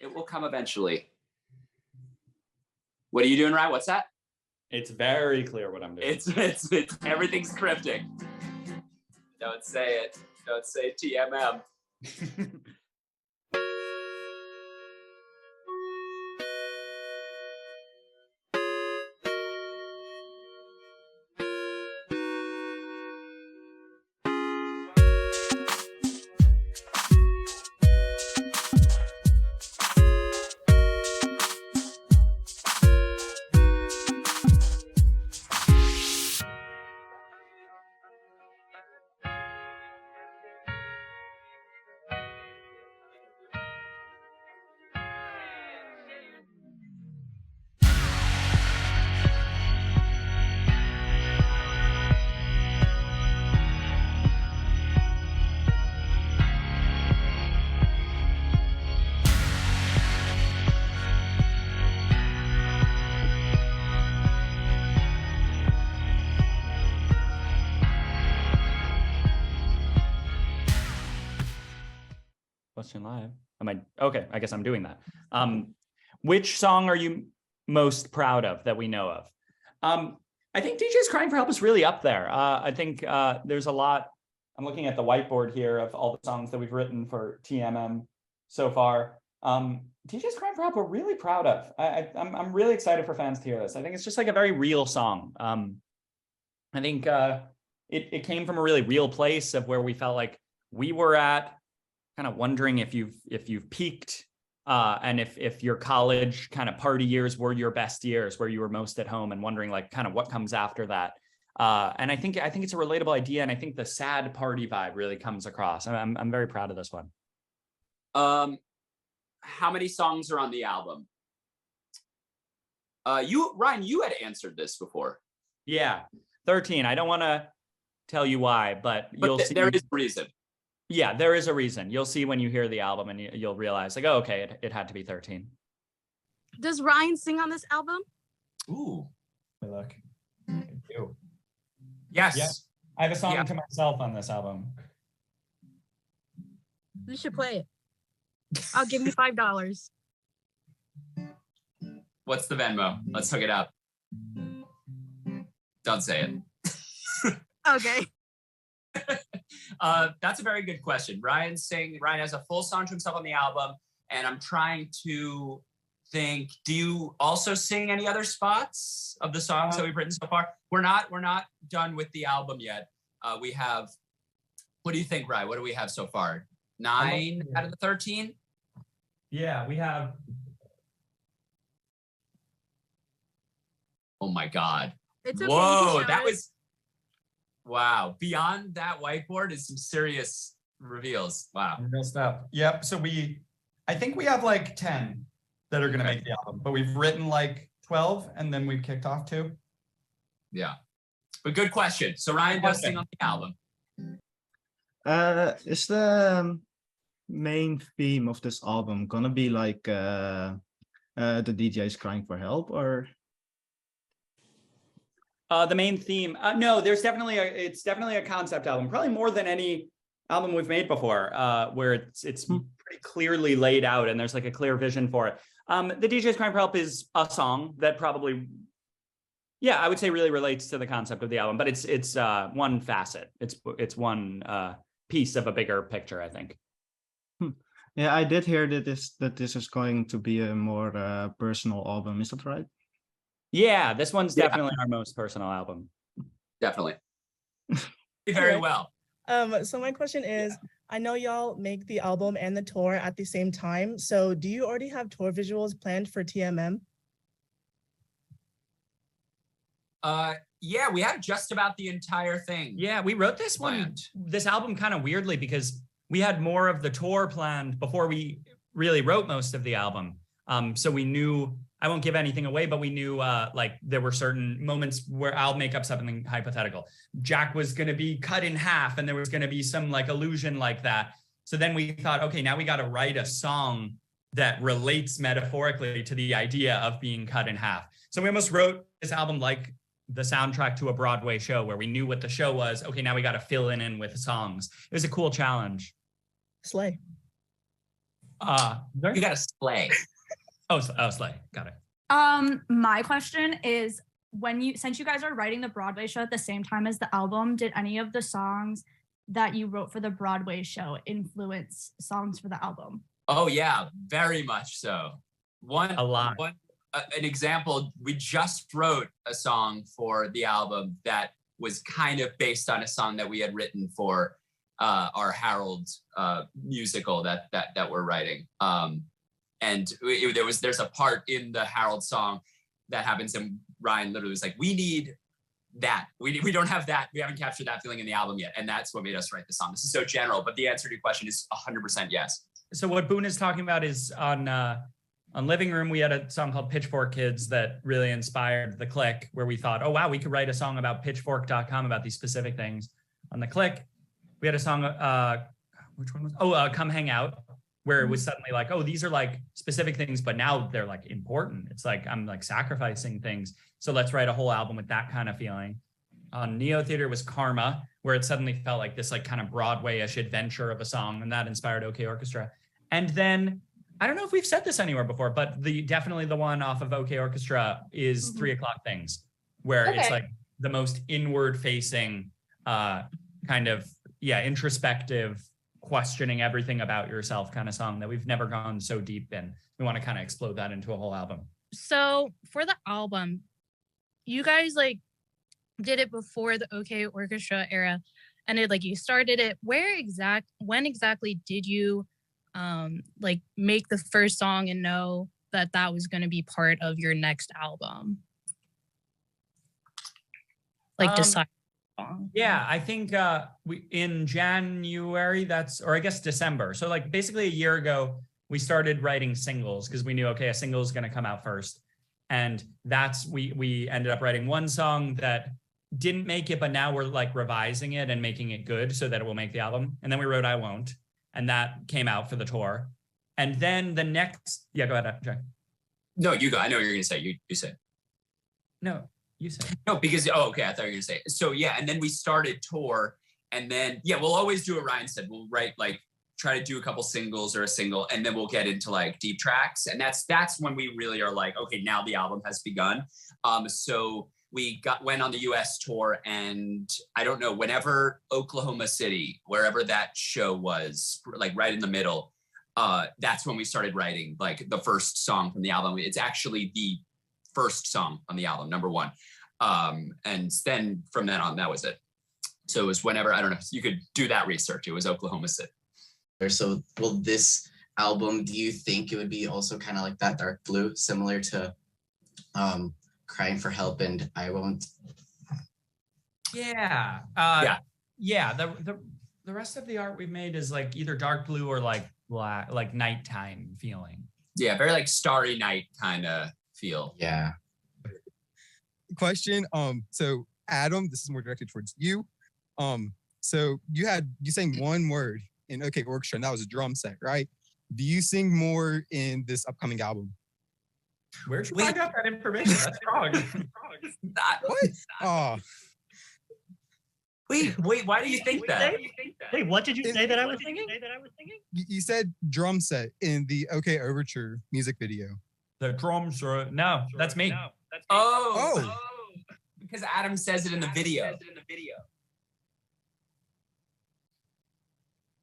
It will come eventually. What are you doing, Ryan? What's that? It's very clear what I'm doing. It's everything's cryptic. Don't say it. Don't say TMM. Question live. Okay, I guess I'm doing that. Which song are you most proud of that we know of? I think DJ's Crying for Help is really up there. I think there's a lot. I'm looking at the whiteboard here of all the songs that we've written for TMM so far. DJ's Crying for Help we're really proud of. I'm really excited for fans to hear this. I think it's just like a very real song. I think it came from a really real place of where we felt like we were at, kind of wondering if you've peaked, and if your college kind of party years were your best years, where you were most at home, and wondering like kind of what comes after that. And I think it's a relatable idea, and I think the sad party vibe really comes across. I'm very proud of this one. How many songs are on the album? Ryan, you had answered this before. Yeah, 13. I don't want to tell you why, but you'll see. There is a reason. Yeah, there is a reason. You'll see when you hear the album, and you'll realize like, oh, okay, it had to be 13. Does Ryan sing on this album? Ooh. Look. I do. Yes. Yeah. I have a song to myself on this album. You should play it. I'll give you $5. What's the Venmo? Let's hook it up. Don't say it. Okay. That's a very good question. Ryan has a full song to himself on the album, and I'm trying to think, do you also sing any other spots of the songs that we've written so far? We're not done with the album yet. We have, what do you think, Ryan? What do we have so far? 9 out of the 13? Yeah, we have. Oh my God. It's okay. Whoa, that was, wow. Beyond that whiteboard is some serious reveals. Wow. Real stuff. Yep. So I think we have like 10 that are going to make the album, but we've written like 12 and then we've kicked off 2. Yeah. But good question. So Ryan does sing on the album. Is the main theme of this album gonna be like the DJ's Crying for Help, or? The main theme? No, it's definitely a concept album, probably more than any album we've made before, where it's pretty clearly laid out and there's like a clear vision for it. The DJ's Crying for Help is a song that probably, I would say really relates to the concept of the album, but it's one facet. It's one piece of a bigger picture, I think. Yeah, I did hear that this is going to be a more personal album. Is that right? Yeah, this one's definitely our most personal album. Definitely. Very well. So my question is, I know y'all make the album and the tour at the same time. So do you already have tour visuals planned for TMM? Yeah, we have just about the entire thing. Yeah, we wrote this album kind of weirdly because we had more of the tour planned before we really wrote most of the album. So we knew, I won't give anything away, but we knew like there were certain moments where I'll make up something hypothetical. Jack was going to be cut in half and there was going to be some like illusion like that. So then we thought, okay, now we got to write a song that relates metaphorically to the idea of being cut in half. So we almost wrote this album like the soundtrack to a Broadway show where we knew what the show was. Okay, now we got to fill in with songs. It was a cool challenge. Slay. You gotta slay. Slay. Got it. My question is, since you guys are writing the Broadway show at the same time as the album, did any of the songs that you wrote for the Broadway show influence songs for the album? Oh yeah, very much so. A lot. An example, we just wrote a song for the album that was kind of based on a song that we had written for our Harold musical that we're writing. And there's a part in the Harold song that happens, and Ryan literally was like, "We need that. We don't have that. We haven't captured that feeling in the album yet." And that's what made us write the song. This is so general, but the answer to your question is 100% yes. So what Boone is talking about is on Living Room, we had a song called Pitchfork Kids that really inspired The Click, where we thought, oh, wow, we could write a song about pitchfork.com about these specific things. On The Click, we had a song, which one was? Come Hang Out, where it was suddenly like, oh, these are like specific things, but now they're like important. It's like, I'm like sacrificing things. So let's write a whole album with that kind of feeling. On Neo Theater was Karma, where it suddenly felt like this like kind of Broadway-ish adventure of a song, and that inspired OK Orchestra. And then, I don't know if we've said this anywhere before, but definitely the one off of OK Orchestra is 3 O'Clock Things, where it's like the most inward-facing kind of, introspective, questioning everything about yourself kind of song that we've never gone so deep in. We want to kind of explode that into a whole album. So for the album, you guys like did it before the OK Orchestra era, and you started it. When exactly did you like make the first song and know that was going to be part of your next album? Like decide. Yeah, I think we in January, or I guess December. So like basically a year ago, we started writing singles because we knew, okay, a single is going to come out first. And we ended up writing one song that didn't make it, but now we're like revising it and making it good so that it will make the album. And then we wrote I Won't. And that came out for the tour. And then the next, go ahead, Jack. No, you go. I know what you're going to say. You said. No, you said. No, because, okay, I thought you were going to say. So, and then we started tour. And then, we'll always do what Ryan said. We'll write, try to do a couple singles or a single, and then we'll get into, deep tracks. And that's when we really are like, okay, now the album has begun. So we went on the US tour, and I don't know, whenever Oklahoma City, wherever that show was, right in the middle, that's when we started writing the first song from the album. It's actually the first song on the album, number one. And then from then on, that was it. So it was whenever, I don't know, you could do that research. It was Oklahoma City. So will this album, do you think it would be also kind of like that dark blue, similar to Crying for Help and I Won't? Yeah. The rest of the art we've made is either dark blue or black, nighttime feeling. Yeah, very Starry Night kind of feel. Yeah. Question. So Adam, this is more directed towards you. So you sang one word in OK Orchestra, and that was a drum set, right? Do you sing more in this upcoming album? Where'd you find out that information? That's wrong. What? Oh. Wait, why do you think that? Wait, what did you say that I was singing? You said drum set in the OK Overture music video. The drums are... No, that's me. Oh. Because Adam says it in the video.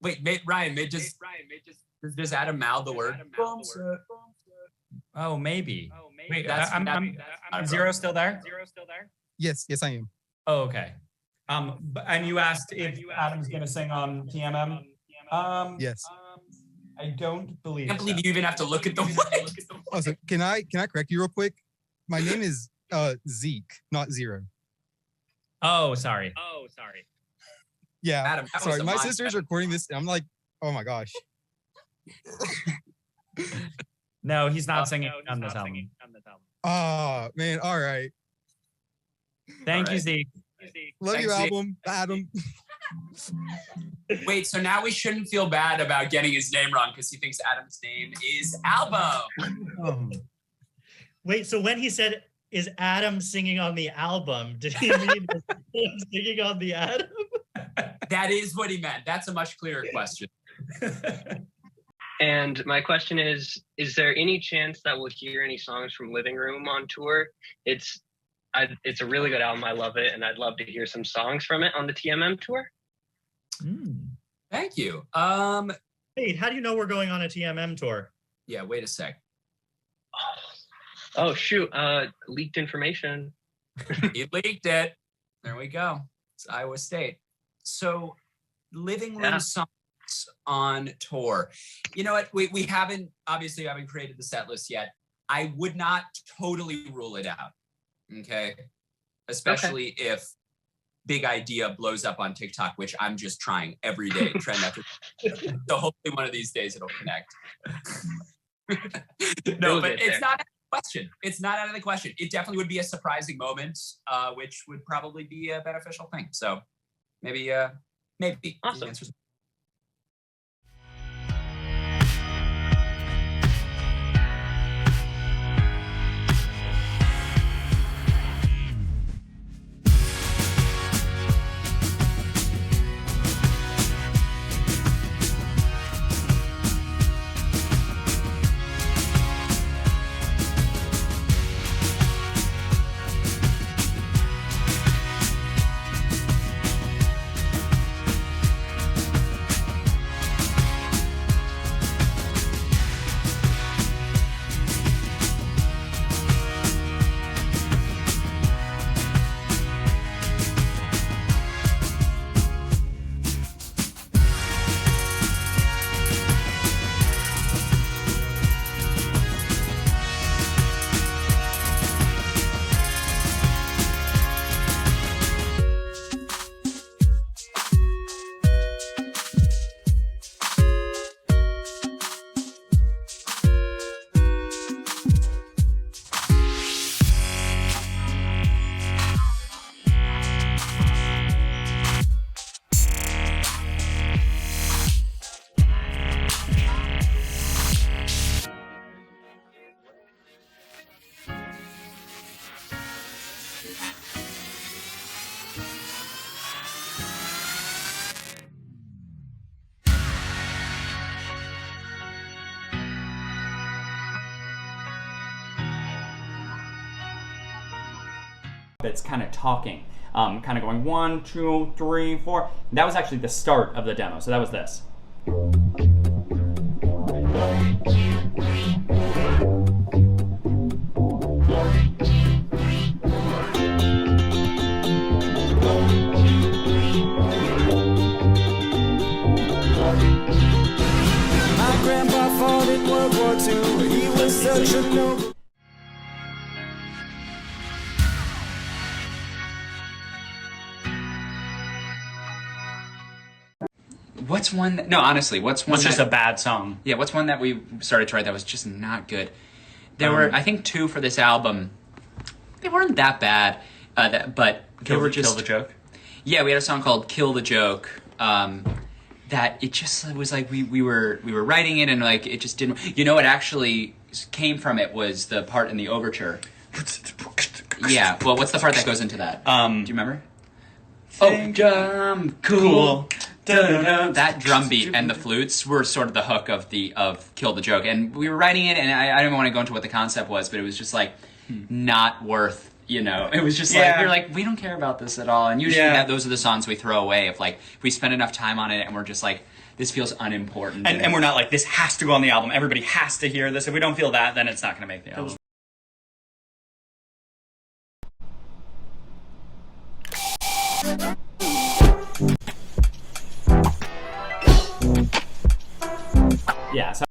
Wait, Ryan, does Adam mouth the word? Oh, maybe. Wait, I'm Zero still there? Yes, I am. Oh, okay. And you asked if Adam's going to sing on TMM? Yes. I don't believe. I can't believe you even have to look at the mic. Oh, so can I correct you real quick? My name is Zeke, not Zero. Oh, sorry. Yeah. Adam, sorry. My sister's recording this, and I'm like, oh my gosh. No, he's not singing on this album. Oh man, all right. Thank you, Zeke. Love Thanks, you, Zeke. Adam. Wait, so now we shouldn't feel bad about getting his name wrong because he thinks Adam's name is Album. Wait, so when he said, is Adam singing on the album, did he mean singing on the Adam? That is what he meant. That's a much clearer question. And my question is there any chance that we'll hear any songs from Living Room on tour? It's a really good album. I love it. And I'd love to hear some songs from it on the TMM tour. Thank you. Wait, how do you know we're going on a TMM tour? Yeah, wait a sec. Oh, shoot. Leaked information. You leaked it. There we go. It's Iowa State. So Living Room songs on tour. You know what? We haven't created the set list yet. I would not totally rule it out. Okay. Especially if Big Idea blows up on TikTok, which I'm just trying every day, trend after. So hopefully one of these days it'll connect. No, but it's not out of the question. It's not out of the question. It definitely would be a surprising moment, which would probably be a beneficial thing. So maybe. Awesome. It's kind of talking, kind of going 1, 2, 3, 4. That was actually the start of the demo. So that was this. My grandpa fought in World War II. He was such a noble. What's one? No, honestly, what's one? It's just a bad song. Yeah, what's one that we started to write that was just not good? There were, I think, 2 for this album. They weren't that bad, but they were just Kill the Joke. Yeah, we had a song called "Kill the Joke." That it just was like we were writing it and like it just didn't. You know, what actually came from it was the part in the overture. Yeah. Well, what's the part that goes into that? Do you remember? Oh, cool. That drum beat and the flutes were sort of the hook of Kill the Joke, and we were writing it, and I don't want to go into what the concept was, but it was just like not worth, it was just like we were like, we don't care about this at all, and usually those are the songs we throw away if like we spend enough time on it and we're just like, this feels unimportant, and we're not like, this has to go on the album, everybody has to hear this. If we don't feel that, then it's not going to make the album. Yeah, so